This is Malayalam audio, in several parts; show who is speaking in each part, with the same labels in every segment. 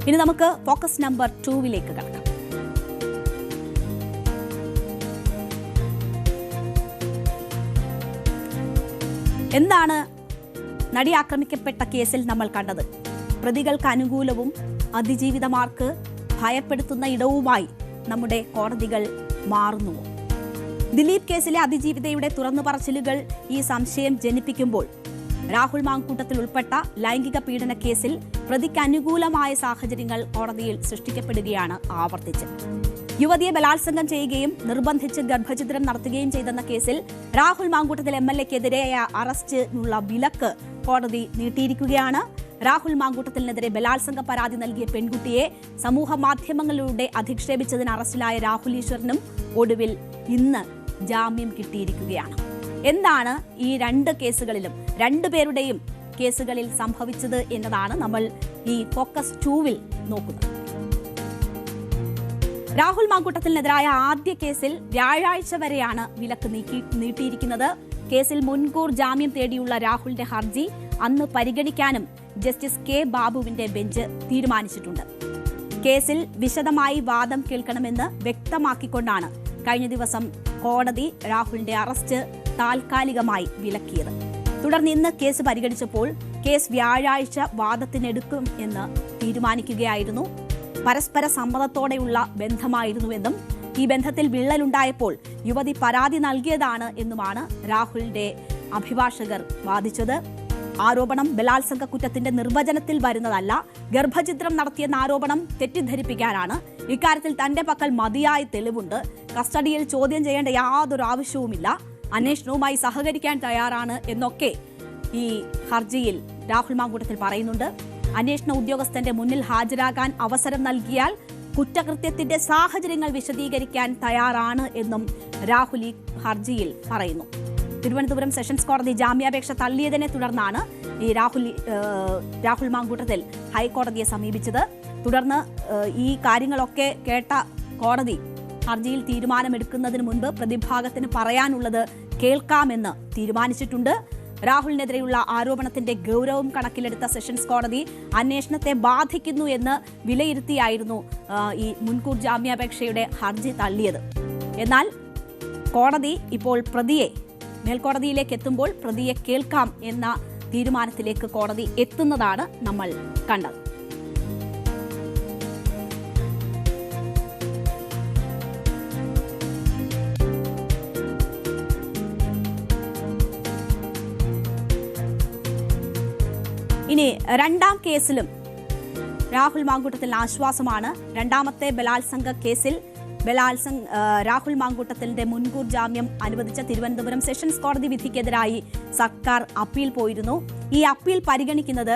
Speaker 1: ഇനി നമുക്ക് ഫോക്കസ് നമ്പർ 2 കടക്കാം. എന്താണ് നടി ആക്രമിക്കപ്പെട്ട കേസിൽ നമ്മൾ കണ്ടത്? പ്രതികൾക്ക് അനുകൂലവും അതിജീവിതമാർക്ക് ഭയപ്പെടുത്തുന്ന ഇടവുമായി നമ്മുടെ കോടതികൾ മാറുന്നുവോ? ദിലീപ് കേസിലെ അതിജീവിതയുടെ തുറന്നു പറച്ചിലുകൾ ഈ സംശയം ജനിപ്പിക്കുമ്പോൾ രാഹുൽ മാങ്കൂട്ടത്തിൽ ഉൾപ്പെട്ട ലൈംഗിക പീഡന കേസിൽ പ്രതിക്ക് അനുകൂലമായ സാഹചര്യങ്ങൾ കോടതിയിൽ സൃഷ്ടിക്കപ്പെടുകയാണ് ആവർത്തിച്ച്. യുവതിയെ ബലാത്സംഗം ചെയ്യുകയും നിർബന്ധിച്ച് ഗർഭഛിദ്രം നടത്തുകയും ചെയ്തെന്ന കേസിൽ രാഹുൽ മാങ്കൂട്ടത്തിൽ MLA-ക്കെതിരായ അറസ്റ്റിനുള്ള വിലക്ക് കോടതി നീട്ടിയിരിക്കുകയാണ്. രാഹുൽ മാങ്കൂട്ടത്തിനെതിരെ ബലാത്സംഗ പരാതി നൽകിയ പെൺകുട്ടിയെ സമൂഹ മാധ്യമങ്ങളിലൂടെ അധിക്ഷേപിച്ചതിന് അറസ്റ്റിലായ രാഹുൽ ഈശ്വറിനും ഒടുവിൽ ഇന്ന് ജാമ്യം കിട്ടിയിരിക്കുകയാണ്. എന്താണ് ഈ രണ്ട് കേസുകളിലും രണ്ടുപേരുടെയും കേസുകളിൽ സംഭവിച്ചത് എന്നതാണ് നമ്മൾ ഈ ഫോക്കസ് 2 നോക്കുന്നത്. രാഹുൽ മാങ്കൂട്ടത്തിനെതിരായ ആദ്യ കേസിൽ വ്യാഴാഴ്ച വരെയാണ് വിലക്ക് നീട്ടിയിരിക്കുന്നത്. കേസിൽ മുൻകൂർ ജാമ്യം തേടിയുള്ള രാഹുലിന്റെ ഹർജി അന്ന് പരിഗണിക്കാനും ജസ്റ്റിസ് K. ബാബുവിന്റെ ബെഞ്ച് തീരുമാനിച്ചിട്ടുണ്ട്. കേസിൽ വിശദമായി വാദം കേൾക്കണമെന്ന് വ്യക്തമാക്കിക്കൊണ്ടാണ് കഴിഞ്ഞ ദിവസം കോടതി രാഹുലിന്റെ അറസ്റ്റ് താൽക്കാലികമായി വിലക്കിയത്. തുടർന്ന് ഇന്ന് കേസ് പരിഗണിച്ചപ്പോൾ കേസ് വ്യാഴാഴ്ച വാദത്തിനെടുക്കും എന്ന് തീരുമാനിക്കുകയായിരുന്നു. പരസ്പര സമ്മതത്തോടെയുള്ള ബന്ധമായിരുന്നുവെന്നും ഈ ബന്ധത്തിൽ വിള്ളലുണ്ടായപ്പോൾ യുവതി പരാതി നൽകിയതാണ് എന്നുമാണ് രാഹുലിന്റെ അഭിഭാഷകർ വാദിച്ചത്. ആരോപണം ബലാത്സംഗ കുറ്റത്തിന്റെ നിർവചനത്തിൽ വരുന്നതല്ല, ഗർഭഛിദ്രം നടത്തിയെന്ന ആരോപണം തെറ്റിദ്ധരിപ്പിക്കാനാണ്. ഇക്കാര്യത്തിൽ തന്റെ പക്കൽ മതിയായ തെളിവുണ്ട്, കസ്റ്റഡിയിൽ ചോദ്യം ചെയ്യേണ്ട യാതൊരു ആവശ്യവുമില്ല, അന്വേഷണവുമായി സഹകരിക്കാൻ തയ്യാറാണ് എന്നൊക്കെ ഈ ഹർജിയിൽ രാഹുൽ മാങ്കൂട്ടത്തിൽ പറയുന്നുണ്ട്. അന്വേഷണ ഉദ്യോഗസ്ഥന്റെ മുന്നിൽ ഹാജരാകാൻ അവസരം നൽകിയാൽ കുറ്റകൃത്യത്തിന്റെ സാഹചര്യങ്ങൾ വിശദീകരിക്കാൻ തയ്യാറാണ് എന്നും രാഹുൽ ഈ ഹർജിയിൽ പറയുന്നു. തിരുവനന്തപുരം സെഷൻസ് കോടതി ജാമ്യാപേക്ഷ തള്ളിയതിനെ തുടർന്നാണ് ഈ രാഹുൽ മാങ്കൂട്ടത്തിൽ ഹൈക്കോടതിയെ സമീപിച്ചത്. തുടർന്ന് ഈ കാര്യങ്ങളൊക്കെ കേട്ട കോടതി ഹർജിയിൽ തീരുമാനമെടുക്കുന്നതിന് മുൻപ് പ്രതിഭാഗത്തിന് പറയാനുള്ളത് കേൾക്കാമെന്ന് തീരുമാനിച്ചിട്ടുണ്ട്. രാഹുലിനെതിരെയുള്ള ആരോപണത്തിന്റെ ഗൗരവം കണക്കിലെടുത്ത സെഷൻസ് കോടതി അന്വേഷണത്തെ ബാധിക്കുന്നു എന്ന് വിലയിരുത്തിയായിരുന്നു ഈ മുൻകൂർ ജാമ്യാപേക്ഷയുടെ ഹർജി തള്ളിയത്. എന്നാൽ കോടതി ഇപ്പോൾ പ്രതിയെ മേൽക്കോടതിയിലേക്ക് എത്തുമ്പോൾ പ്രതിയെ കേൾക്കാം എന്ന തീരുമാനത്തിലേക്ക് കോടതി എത്തുന്നതാണ് നമ്മൾ കണ്ടത്. ഇനി രണ്ടാം കേസിലും രാഹുൽ മാങ്കൂട്ടത്തിൽ ആശ്വാസമാണ്. രണ്ടാമത്തെ ബലാത്സംഗ കേസിൽ രാഹുൽ മാങ്കൂട്ടത്തിന്റെ മുൻകൂർ ജാമ്യം അനുവദിച്ച തിരുവനന്തപുരം സെഷൻസ് കോടതി വിധിക്കെതിരായി സർക്കാർ അപ്പീൽ പോയിരുന്നു. ഈ അപ്പീൽ പരിഗണിക്കുന്നത്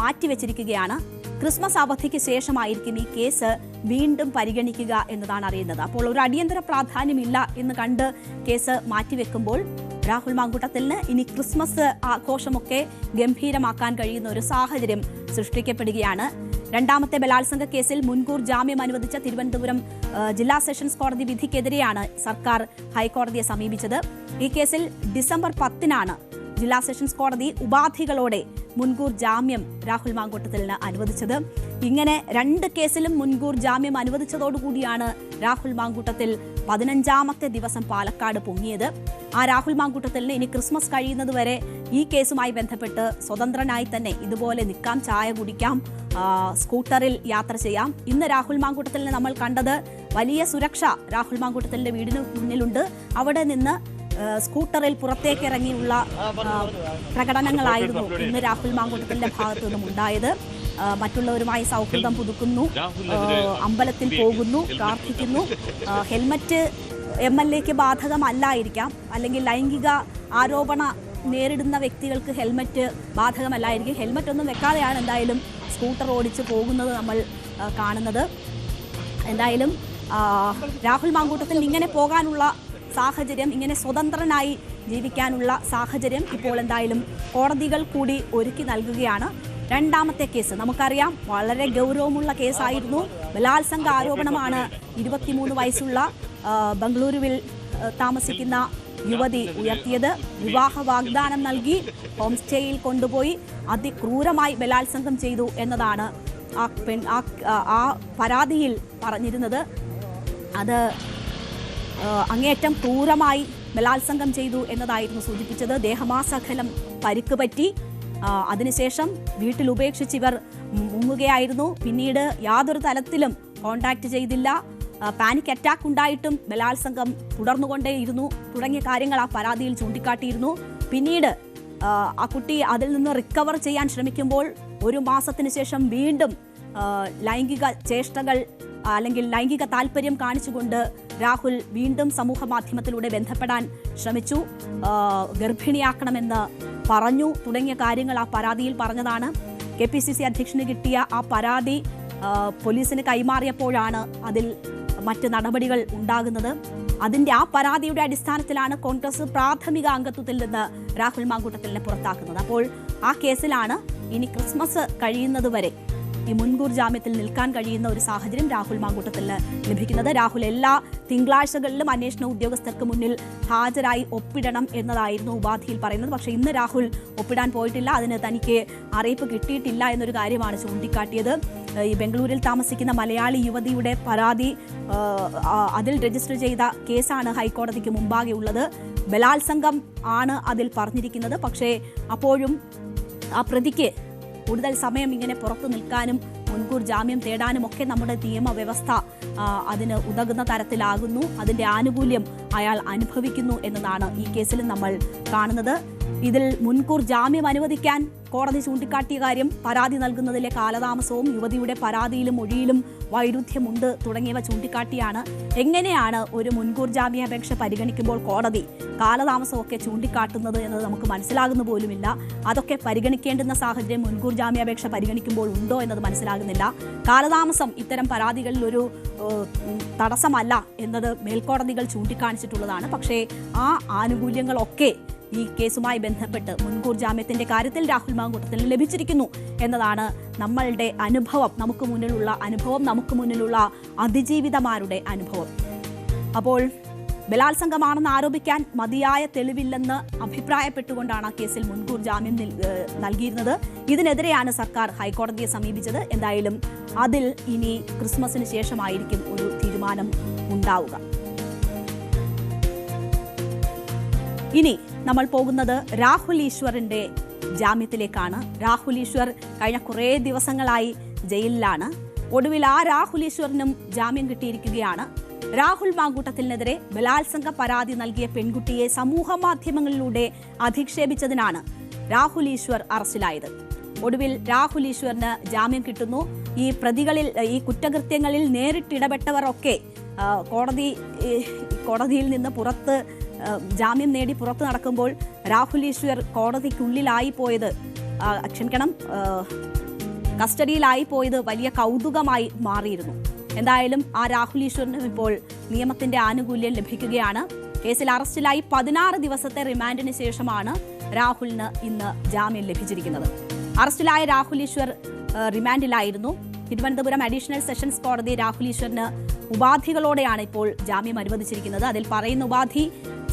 Speaker 1: മാറ്റിവെച്ചിരിക്കുകയാണ്. ക്രിസ്മസ് അവധിക്ക് ശേഷമായിരിക്കും ഈ കേസ് വീണ്ടും പരിഗണിക്കുക എന്നതാണ് അറിയുന്നത്. അപ്പോൾ ഒരു അടിയന്തര പ്രാധാന്യമില്ല എന്ന് കണ്ട് കേസ് മാറ്റിവെക്കുമ്പോൾ രാഹുൽ മാങ്കൂട്ടത്തിന് ഇനി ക്രിസ്മസ് ആഘോഷമൊക്കെ ഗംഭീരമാക്കാൻ കഴിയുന്ന ഒരു സാഹചര്യം സൃഷ്ടിക്കപ്പെടുകയാണ്. രണ്ടാമത്തെ ബലാത്സംഗ കേസിൽ മുൻകൂർ ജാമ്യം അനുവദിച്ച തിരുവനന്തപുരം ജില്ലാ സെഷൻസ് കോടതി വിധിക്കെതിരെയാണ് സർക്കാർ ഹൈക്കോടതിയെ സമീപിച്ചത്. ഈ കേസിൽ ഡിസംബർ 10 ജില്ലാ സെഷൻസ് കോടതി ഉപാധികളോടെ മുൻകൂർ ജാമ്യം രാഹുൽ മാങ്കൂട്ടത്തിന് അനുവദിച്ചത്. ഇങ്ങനെ രണ്ട് കേസിലും മുൻകൂർ ജാമ്യം അനുവദിച്ചതോടുകൂടിയാണ് രാഹുൽ മാങ്കൂട്ടത്തിൽ 15ാമത്തെ ദിവസം പാലക്കാട് പൊങ്ങിയത്. ആ രാഹുൽ മാങ്കൂട്ടത്തിന് ഇനി ക്രിസ്മസ് കഴിയുന്നതുവരെ ഈ കേസുമായി ബന്ധപ്പെട്ട് സ്വതന്ത്രനായി തന്നെ ഇതുപോലെ നിൽക്കാം, ചായ കുടിക്കാം, സ്കൂട്ടറിൽ യാത്ര ചെയ്യാം. ഇന്ന് രാഹുൽ മാങ്കൂട്ടത്തിന് നമ്മൾ കണ്ടത് വലിയ സുരക്ഷ രാഹുൽ മാങ്കൂട്ടത്തിന്റെ വീടിന് മുന്നിലുണ്ട്. അവിടെ നിന്ന് സ്കൂട്ടറിൽ പുറത്തേക്ക് ഇറങ്ങിയുള്ള പ്രകടനങ്ങളായിരുന്നു ഇന്ന് രാഹുൽ മാങ്കൂട്ടത്തിന്റെ ഭാഗത്തു നിന്നും ഉണ്ടായത്. മറ്റുള്ളവരുമായി സൗഹൃദം പുതുക്കുന്നു, അമ്പലത്തിൽ പോകുന്നു, പ്രാർത്ഥിക്കുന്നു. ഹെൽമറ്റ് MLA-ക്ക് ബാധകമല്ലായിരിക്കാം, അല്ലെങ്കിൽ ലൈംഗിക ആരോപണ നേരിടുന്ന വ്യക്തികൾക്ക് ഹെൽമറ്റ് ബാധകമല്ലായിരിക്കും. ഹെൽമറ്റ് ഒന്നും വെക്കാതെയാണ് എന്തായാലും സ്കൂട്ടർ ഓടിച്ച് പോകുന്നത് നമ്മൾ കാണുന്നത്. എന്തായാലും രാഹുൽ മാങ്കൂട്ടത്തിൽ ഇങ്ങനെ പോകാനുള്ള സാഹചര്യം, ഇങ്ങനെ സ്വതന്ത്രനായി ജീവിക്കാനുള്ള സാഹചര്യം ഇപ്പോൾ എന്തായാലും കോടതികൾ കൂടി ഒരുക്കി നൽകുകയാണ്. രണ്ടാമത്തെ കേസ് നമുക്കറിയാം, വളരെ ഗൗരവമുള്ള കേസായിരുന്നു. ബലാത്സംഗ ആരോപണമാണ് 23 വയസ്സുള്ള ബംഗളൂരുവിൽ താമസിക്കുന്ന യുവതി ഉയർത്തിയത്. വിവാഹ വാഗ്ദാനം നൽകി ഹോം സ്റ്റേയിൽ കൊണ്ടുപോയി അതിക്രൂരമായി ബലാത്സംഗം ചെയ്തു എന്നതാണ് ആ പരാതിയിൽ പറഞ്ഞിരുന്നത് അത് അങ്ങേയറ്റം ക്രൂരമായി ബലാത്സംഗം ചെയ്തു എന്നതായിരുന്നു സൂചിപ്പിച്ചത്. ദേഹമാസകലം പരിക്ക് പറ്റി. അതിനുശേഷം വീട്ടിൽ ഉപേക്ഷിച്ച് ഇവർ മുങ്ങുകയായിരുന്നു. പിന്നീട് യാതൊരു തലത്തിലും കോണ്ടാക്ട് ചെയ്തില്ല. പാനിക് അറ്റാക്ക് ഉണ്ടായിട്ടും ബലാത്സംഗം തുടർന്നുകൊണ്ടേയിരുന്നു തുടങ്ങിയ കാര്യങ്ങൾ ആ പരാതിയിൽ ചൂണ്ടിക്കാട്ടിയിരുന്നു. പിന്നീട് ആ കുട്ടി അതിൽ നിന്ന് റിക്കവർ ചെയ്യാൻ ശ്രമിക്കുമ്പോൾ 1 മാസത്തിന് ശേഷം വീണ്ടും ലൈംഗിക ചേഷ്ടകൾ അല്ലെങ്കിൽ ലൈംഗിക താല്പര്യം കാണിച്ചുകൊണ്ട് രാഹുൽ വീണ്ടും സമൂഹ മാധ്യമത്തിലൂടെ ബന്ധപ്പെടാൻ ശ്രമിച്ചു. ഗർഭിണിയാക്കണമെന്ന് പറഞ്ഞു തുടങ്ങിയ കാര്യങ്ങൾ ആ പരാതിയിൽ പറഞ്ഞതാണ്. KPCC അധ്യക്ഷന് കിട്ടിയ ആ പരാതി പോലീസിന് കൈമാറിയപ്പോഴാണ് അതിൽ മറ്റ് നടപടികൾ ഉണ്ടാകുന്നത്. ആ പരാതിയുടെ അടിസ്ഥാനത്തിലാണ് കോൺഗ്രസ് പ്രാഥമിക അംഗത്വത്തിൽ നിന്ന് രാഹുൽ മാങ്കൂട്ടത്തിലിനെ പുറത്താക്കുന്നത്. അപ്പോൾ ആ കേസിലാണ് ഇനി ക്രിസ്മസ് കഴിയുന്നതുവരെ ഈ മുൻകൂർ ജാമ്യത്തിൽ നിൽക്കാൻ കഴിയുന്ന ഒരു സാഹചര്യം രാഹുൽ മാങ്കൂട്ടത്തിന് ലഭിക്കുന്നത്. രാഹുൽ എല്ലാ തിങ്കളാഴ്ചകളിലും അന്വേഷണ ഉദ്യോഗസ്ഥർക്ക് മുന്നിൽ ഹാജരായി ഒപ്പിടണം എന്നതായിരുന്നു ഉപാധിയിൽ പറയുന്നത്. പക്ഷേ ഇന്ന് രാഹുൽ ഒപ്പിടാൻ പോയിട്ടില്ല. അതിന് തനിക്ക് അറിയിപ്പ് കിട്ടിയിട്ടില്ല എന്നൊരു കാര്യമാണ് ചൂണ്ടിക്കാട്ടിയത്. ഈ ബംഗളൂരിൽ താമസിക്കുന്ന മലയാളി യുവതിയുടെ പരാതി അതിൽ രജിസ്റ്റർ ചെയ്ത കേസാണ് ഹൈക്കോടതിക്ക് മുമ്പാകെ ഉള്ളത്. ബലാത്സംഗം ആണ് അതിൽ പറഞ്ഞിരിക്കുന്നത്. പക്ഷേ അപ്പോഴും ആ പ്രതിക്ക് കൂടുതൽ സമയം ഇങ്ങനെ പുറത്തു നിൽക്കാനും മുൻകൂർ ജാമ്യം തേടാനും ഒക്കെ നമ്മുടെ നിയമവ്യവസ്ഥ അതിന് ഉതകുന്ന തരത്തിലാകുന്നു. അതിന്റെ ആനുകൂല്യം അയാൾ അനുഭവിക്കുന്നു എന്നതാണ് ഈ കേസിലും നമ്മൾ കാണുന്നത്. ഇതിൽ മുൻകൂർ ജാമ്യം അനുവദിക്കാൻ കോടതി ചൂണ്ടിക്കാട്ടിയ കാര്യം പരാതി നൽകുന്നതിലെ കാലതാമസവും യുവതിയുടെ പരാതിയിലും മൊഴിയിലും വൈരുദ്ധ്യമുണ്ട് തുടങ്ങിയവ ചൂണ്ടിക്കാട്ടിയാണ്. എങ്ങനെയാണ് ഒരു മുൻകൂർ ജാമ്യാപേക്ഷ പരിഗണിക്കുമ്പോൾ കോടതി കാലതാമസമൊക്കെ ചൂണ്ടിക്കാട്ടുന്നത് എന്നത് നമുക്ക് മനസ്സിലാകുന്ന പോലുമില്ല. അതൊക്കെ പരിഗണിക്കേണ്ടുന്ന സാഹചര്യം മുൻകൂർ ജാമ്യാപേക്ഷ പരിഗണിക്കുമ്പോൾ ഉണ്ടോ എന്നത് മനസ്സിലാകുന്നില്ല. കാലതാമസം ഇത്തരം പരാതികളിൽ ഒരു തടസ്സമല്ല എന്നത് മേൽക്കോടതികൾ ചൂണ്ടിക്കാണിച്ചിട്ടുള്ളതാണ്. പക്ഷേ ആ ആനുകൂല്യങ്ങളൊക്കെ ഈ കേസുമായി ബന്ധപ്പെട്ട് മുൻകൂർ ജാമ്യത്തിന്റെ കാര്യത്തിൽ രാഹുൽ മാങ്കൂട്ടത്തിന് ലഭിച്ചിരിക്കുന്നു എന്നതാണ് നമ്മളുടെ അനുഭവം, നമുക്ക് മുന്നിലുള്ള അതിജീവിതമാരുടെ അനുഭവം. അപ്പോൾ ബലാത്സംഗമാണെന്ന് ആരോപിക്കാൻ മതിയായ തെളിവില്ലെന്ന് അഭിപ്രായപ്പെട്ടുകൊണ്ടാണ് ആ കേസിൽ മുൻകൂർ ജാമ്യം നൽകിയിരുന്നത്. ഇതിനെതിരെയാണ് സർക്കാർ ഹൈക്കോടതിയെ സമീപിച്ചത്. എന്തായാലും അതിൽ ഇനി ക്രിസ്മസിന് ശേഷമായിരിക്കും ഒരു തീരുമാനം ഉണ്ടാവുക. ഇനി നമ്മൾ പോകുന്നത് രാഹുൽ ഈശ്വറിന്റെ ജാമ്യത്തിലേക്കാണ്. രാഹുൽ ഈശ്വർ കഴിഞ്ഞ കുറേ ദിവസങ്ങളായി ജയിലിലാണ്. ഒടുവിൽ ആ രാഹുൽ ഈശ്വറിനും ജാമ്യം കിട്ടിയിരിക്കുകയാണ്. രാഹുൽ മാങ്കൂട്ടത്തിനെതിരെ ബലാത്സംഗ പരാതി നൽകിയ പെൺകുട്ടിയെ സമൂഹ മാധ്യമങ്ങളിലൂടെ അധിക്ഷേപിച്ചതിനാണ് രാഹുൽ ഈശ്വർ അറസ്റ്റിലായത്. ഒടുവിൽ രാഹുൽ ഈശ്വറിന് ജാമ്യം കിട്ടുന്നു. ഈ കുറ്റകൃത്യങ്ങളിൽ നേരിട്ടിടപെട്ടവർ ഒക്കെ കോടതിയിൽ നിന്ന് ജാമ്യം നേടി പുറത്തു നടക്കുമ്പോൾ രാഹുൽ ഈശ്വർ കസ്റ്റഡിയിലായി പോയത് വലിയ കൗതുകമായി മാറിയിരുന്നു. എന്തായാലും ആ രാഹുൽ ഈശ്വറിനും ഇപ്പോൾ നിയമത്തിന്റെ ആനുകൂല്യം ലഭിക്കുകയാണ്. കേസിൽ അറസ്റ്റിലായി 16 ദിവസത്തെ റിമാൻഡിന് ശേഷമാണ് രാഹുലിന് ഇന്ന് ജാമ്യം ലഭിച്ചിരിക്കുന്നത്. അറസ്റ്റിലായ രാഹുൽ ഈശ്വർ റിമാൻഡിലായിരുന്നു. തിരുവനന്തപുരം അഡീഷണൽ സെഷൻസ് കോടതി രാഹുൽ ഈശ്വറിന് ഉപാധികളോടെയാണ് ഇപ്പോൾ ജാമ്യം അനുവദിച്ചിരിക്കുന്നത്. അതിൽ പറയുന്ന ഉപാധി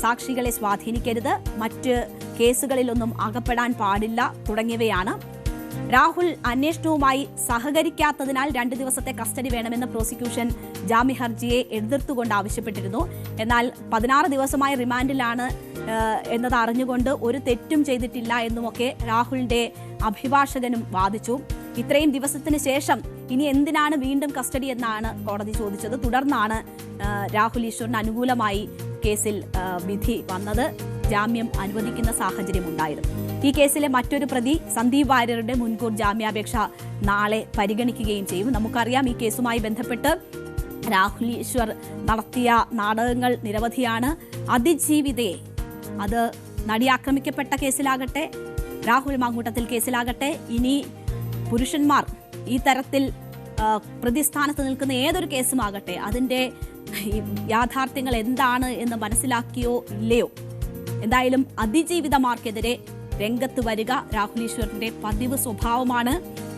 Speaker 1: സാക്ഷികളെ സ്വാധീനിക്കരുത്, മറ്റ് കേസുകളിലൊന്നും അകപ്പെടാൻ പാടില്ല തുടങ്ങിയവയാണ്. രാഹുൽ അന്വേഷണവുമായി സഹകരിക്കാത്തതിനാൽ 2 ദിവസത്തെ കസ്റ്റഡി വേണമെന്ന് പ്രോസിക്യൂഷൻ ജാമ്യ ഹർജിയെ എതിർത്തുകൊണ്ട് ആവശ്യപ്പെട്ടിരുന്നു. എന്നാൽ 16 ദിവസമായി റിമാൻഡിലാണ് എന്നത് അറിഞ്ഞുകൊണ്ട് ഒരു തെറ്റും ചെയ്തിട്ടില്ല എന്നുമൊക്കെ രാഹുലിന്റെ അഭിഭാഷകനും വാദിച്ചു. ഇത്രയും ദിവസത്തിന് ശേഷം ഇനി എന്തിനാണ് വീണ്ടും കസ്റ്റഡി എന്നാണ് കോടതി ചോദിച്ചത്. തുടർന്നാണ് രാഹുൽ ഈശ്വറിന് അനുകൂലമായി കേസിൽ വിധി വന്നത്. ജാമ്യം അനുവദിക്കുന്ന സാഹചര്യം ഉണ്ടായിരുന്നു. ഈ കേസിലെ മറ്റൊരു പ്രതി സന്ദീപ് വാര്യരുടെ മുൻകൂർ ജാമ്യാപേക്ഷ നാളെ പരിഗണിക്കുകയും ചെയ്യും. നമുക്കറിയാം, ഈ കേസുമായി ബന്ധപ്പെട്ട് രാഹുൽ ഈശ്വർ നടത്തിയ നാടകങ്ങൾ നിരവധിയാണ്. അതിജീവിതയെ, അത് നടി ആക്രമിക്കപ്പെട്ട കേസിലാകട്ടെ, രാഹുൽ മാങ്കൂട്ടത്തിൽ കേസിലാകട്ടെ, ഇനി പുരുഷന്മാർ ഈ തരത്തിൽ പ്രതിസ്ഥാനത്ത് നിൽക്കുന്ന ഏതൊരു കേസുമാകട്ടെ, അതിൻ്റെ യാഥാർത്ഥ്യങ്ങൾ എന്താണ് എന്ന് മനസ്സിലാക്കിയോ ഇല്ലയോ, എന്തായാലും അതിജീവിതമാർക്കെതിരെ രംഗത്ത് വരിക രാഹുൽ ഈശ്വറിന്റെ പതിവ് സ്വഭാവമാണ്.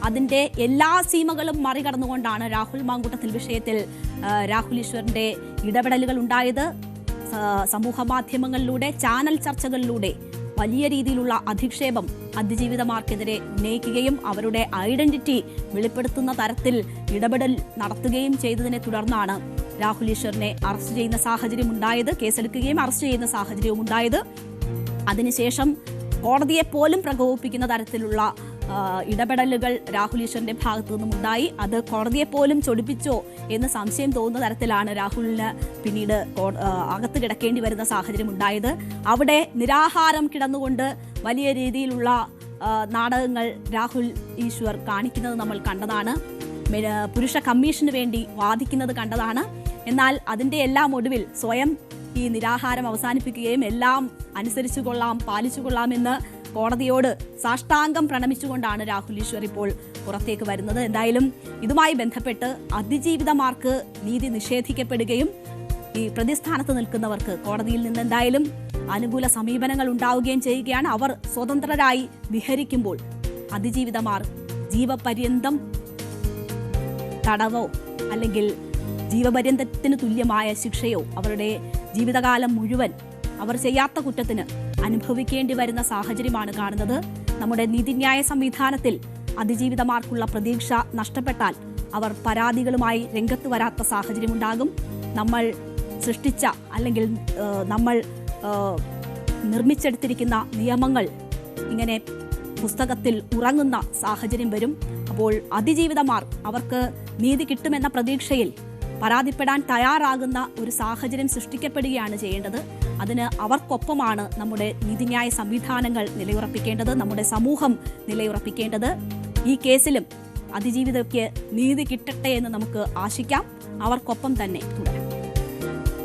Speaker 1: അതിന്റെ എല്ലാ സീമകളും മറികടന്നുകൊണ്ടാണ് രാഹുൽ മാങ്കൂട്ടത്തിൽ വിഷയത്തിൽ രാഹുൽ ഈശ്വറിന്റെ ഇടപെടലുകൾ ഉണ്ടായത്. സമൂഹ മാധ്യമങ്ങളിലൂടെ, ചാനൽ ചർച്ചകളിലൂടെ വലിയ രീതിയിലുള്ള അധിക്ഷേപം അതിജീവിതമാർക്കെതിരെ ഉന്നയിക്കുകയും അവരുടെ ഐഡന്റിറ്റി വെളിപ്പെടുത്തുന്ന തരത്തിൽ ഇടപെടൽ നടത്തുകയും ചെയ്തതിനെ തുടർന്നാണ് രാഹുൽ ഈശ്വറിനെ അറസ്റ്റ് ചെയ്യുന്ന സാഹചര്യം ഉണ്ടായത്, കേസെടുക്കുകയും അറസ്റ്റ് ചെയ്യുന്ന സാഹചര്യവും ഉണ്ടായത്. അതിനുശേഷം കോടതിയെ പോലും പ്രകോപിപ്പിക്കുന്ന തരത്തിലുള്ള ഇടപെടലുകൾ രാഹുൽ ഈശ്വറിന്റെ ഭാഗത്തു നിന്നും ഉണ്ടായി. അത് കോടതിയെ പോലും ചൊടിപ്പിച്ചോ എന്ന് സംശയം തോന്നുന്ന തരത്തിലാണ് രാഹുലിന് പിന്നീട് അകത്ത് കിടക്കേണ്ടി വരുന്ന സാഹചര്യം ഉണ്ടായത്. അവിടെ നിരാഹാരം കിടന്നുകൊണ്ട് വലിയ രീതിയിലുള്ള നാടകങ്ങൾ രാഹുൽ ഈശ്വർ കാണിക്കുന്നത് നമ്മൾ കണ്ടതാണ്. പുരുഷ കമ്മീഷന് വേണ്ടി വാദിക്കുന്നത് കണ്ടതാണ്. എന്നാൽ അതിന്റെ എല്ലാം ഒടുവിൽ സ്വയം ഈ നിരാഹാരം അവസാനിപ്പിക്കുകയും എല്ലാം അനുസരിച്ചു കൊള്ളാം, പാലിച്ചു കൊള്ളാമെന്ന് കോടതിയോട് സാഷ്ടാംഗം പ്രണമിച്ചുകൊണ്ടാണ് രാഹുൽ ഈശ്വർ ഇപ്പോൾ പുറത്തേക്ക് വരുന്നത്. എന്തായാലും ഇതുമായി ബന്ധപ്പെട്ട് അതിജീവിതമാർക്ക് നീതി നിഷേധിക്കപ്പെടുകയും ഈ പ്രതിസ്ഥാനത്ത് നിൽക്കുന്നവർക്ക് കോടതിയിൽ നിന്ന് എന്തായാലും അനുകൂല സമീപനങ്ങൾ ഉണ്ടാവുകയും ചെയ്യുകയാണ്. അവർ സ്വതന്ത്രരായി വിഹരിക്കുമ്പോൾ അതിജീവിതമാർ ജീവപര്യന്തം തടവോ അല്ലെങ്കിൽ ജീവപര്യന്തത്തിന് തുല്യമായ ശിക്ഷയോ അവരുടെ ജീവിതകാലം മുഴുവൻ അവർ ചെയ്യാത്ത കുറ്റത്തിന് അനുഭവിക്കേണ്ടി വരുന്ന സാഹചര്യമാണ് കാണുന്നത്. നമ്മുടെ നീതിന്യായ സംവിധാനത്തിൽ അതിജീവിതമാർക്കുള്ള പ്രതീക്ഷ നഷ്ടപ്പെട്ടാൽ അവർ പരാതികളുമായി രംഗത്ത് വരാത്ത സാഹചര്യമുണ്ടാകും. നമ്മൾ സൃഷ്ടിച്ച അല്ലെങ്കിൽ നമ്മൾ നിർമ്മിച്ചെടുത്തിരിക്കുന്ന നിയമങ്ങൾ ഇങ്ങനെ പുസ്തകത്തിൽ ഉറങ്ങുന്ന സാഹചര്യം വരും. അപ്പോൾ അതിജീവിതമാർ അവർക്ക് നീതി കിട്ടുമെന്ന പ്രതീക്ഷയിൽ പരാതിപ്പെടാൻ തയ്യാറാകുന്ന ഒരു സാഹചര്യം സൃഷ്ടിക്കപ്പെടുകയാണ് ചെയ്യേണ്ടത്. അതിന് അവർക്കൊപ്പമാണ് നമ്മുടെ നീതിന്യായ സംവിധാനങ്ങൾ നിലയുറപ്പിക്കേണ്ടത്, നമ്മുടെ സമൂഹം നിലയുറപ്പിക്കേണ്ടത്. ഈ കേസിലും അതിജീവിതയ്ക്ക് നീതി കിട്ടട്ടെ എന്ന് നമുക്ക് ആശിക്കാം. അവർക്കൊപ്പം തന്നെ തുടരാം.